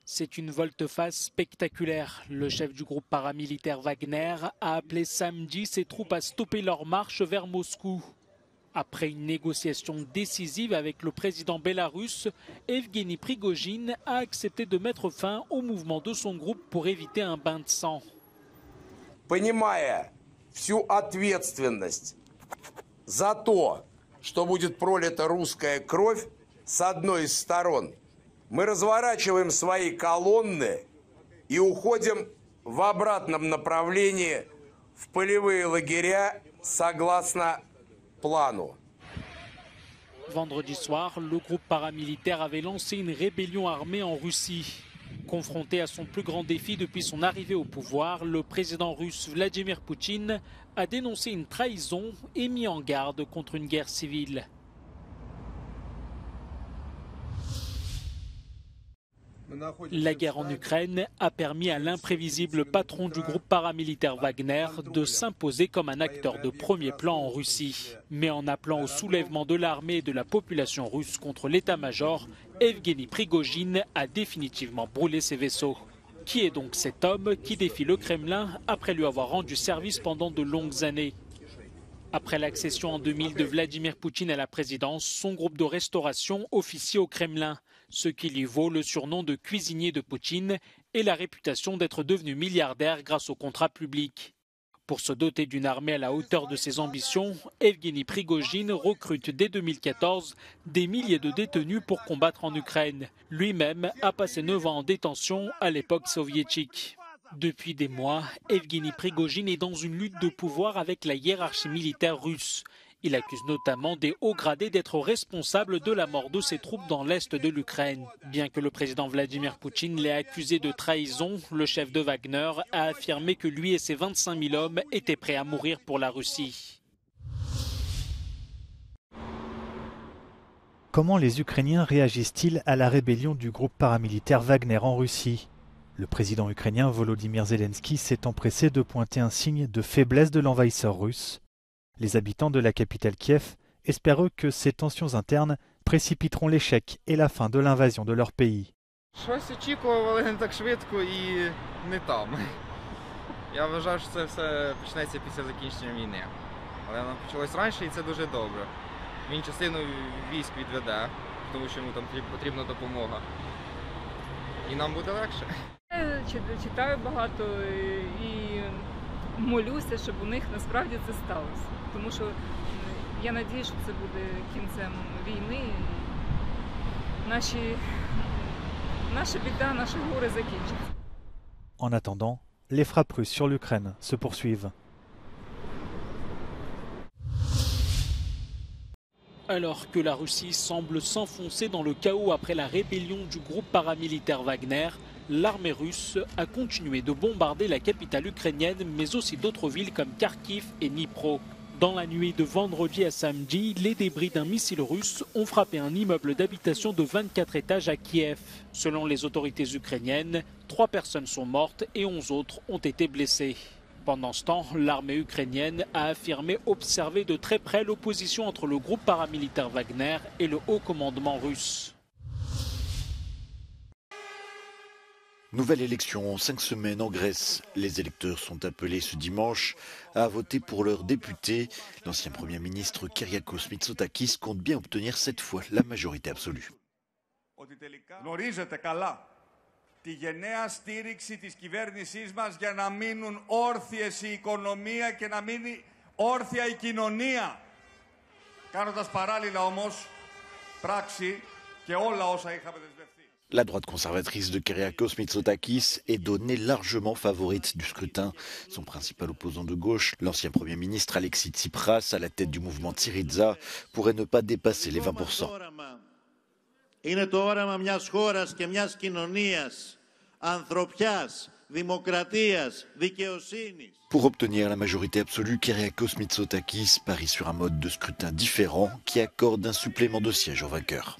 C'est une volte-face spectaculaire. Le chef du groupe paramilitaire Wagner a appelé samedi ses troupes à stopper leur marche vers Moscou. Après une négociation décisive avec le président bélarusse, Evgeny Prigojine a accepté de mettre fin au mouvement de son groupe pour éviter un bain de sang. Понимая всю ответственность за то, что будет пролита русская кровь с одной из сторон, мы разворачиваем свои колонны и уходим в обратном направлении в полевые лагеря согласно плану. Vendredi soir, le groupe paramilitaire avait lancé une rébellion armée en Russie. Confronté à son plus grand défi depuis son arrivée au pouvoir, le président russe Vladimir Poutine a dénoncé une trahison et mis en garde contre une guerre civile. La guerre en Ukraine a permis à l'imprévisible patron du groupe paramilitaire Wagner de s'imposer comme un acteur de premier plan en Russie. Mais en appelant au soulèvement de l'armée et de la population russe contre l'état-major, Evgeny Prigojine a définitivement brûlé ses vaisseaux. Qui est donc cet homme qui défie le Kremlin après lui avoir rendu service pendant de longues années? Après l'accession en 2000 de Vladimir Poutine à la présidence, son groupe de restauration officie au Kremlin, ce qui lui vaut le surnom de cuisinier de Poutine et la réputation d'être devenu milliardaire grâce aux contrats publics. Pour se doter d'une armée à la hauteur de ses ambitions, Evgeny Prigojine recrute dès 2014 des milliers de détenus pour combattre en Ukraine. Lui-même a passé 9 ans en détention à l'époque soviétique. Depuis des mois, Evgeny Prigojine est dans une lutte de pouvoir avec la hiérarchie militaire russe. Il accuse notamment des hauts gradés d'être responsables de la mort de ses troupes dans l'est de l'Ukraine. Bien que le président Vladimir Poutine l'ait accusé de trahison, le chef de Wagner a affirmé que lui et ses 25 000 hommes étaient prêts à mourir pour la Russie. Comment les Ukrainiens réagissent-ils à la rébellion du groupe paramilitaire Wagner en Russie ? Le président ukrainien Volodymyr Zelensky s'est empressé de pointer un signe de faiblesse de l'envahisseur russe. Les habitants de la capitale Kiev espèrent eux que ces tensions internes précipiteront l'échec et la fin de l'invasion de leur pays. Щось очікував, але не так швидко і не там. Я вважав, що це все почнеться після закінчення війни. Але воно почалось раніше і це дуже добре. Він частину військ відведе, тому що йому там потрібна допомога. І нам буде легше. Читаю багато і молюся, щоб у них насправді це сталося. Тому що я надію, що це буде кінцем війни. Наша біда, наші горе закінчаться. En attendant, les frappes russes sur l'Ukraine se poursuivent. Alors que la Russie semble s'enfoncer dans le chaos après la rébellion du groupe paramilitaire Wagner, l'armée russe a continué de bombarder la capitale ukrainienne, mais aussi d'autres villes comme Kharkiv et Dnipro. Dans la nuit de vendredi à samedi, les débris d'un missile russe ont frappé un immeuble d'habitation de 24 étages à Kiev. Selon les autorités ukrainiennes, 3 personnes sont mortes et 11 autres ont été blessées. Pendant ce temps, l'armée ukrainienne a affirmé observer de très près l'opposition entre le groupe paramilitaire Wagner et le haut commandement russe. Nouvelle élection en 5 semaines en Grèce. Les électeurs sont appelés ce dimanche à voter pour leur député. L'ancien Premier ministre Kyriakos Mitsotakis compte bien obtenir cette fois la majorité absolue. Τη γενναία στήριξη της κυβέρνησής μας για να μείνουν όρθιες η οικονομία και να μείνει όρθια η κοινωνία. Κάνοντας παράλληλα όμως πράξη και όλα όσα είχαμε δεσμευτεί. La droite conservatrice de Kyriakos Mitsotakis est donnée largement favorite du scrutin. Son principal opposant de gauche, l'ancien Premier ministre Alexis Tsipras, à la tête du mouvement Syriza, pourrait ne pas dépasser les 20%. Είναι το όραμα μιας χώρας και μιας κοινωνίας ανθρωπιάς, δημοκρατίας, δικαιοσύνης. Pour obtenir la majorité absolue, Kyriakos Mitsotakis parie sur un mode de scrutin différent qui accorde un supplément de sièges au vainqueur.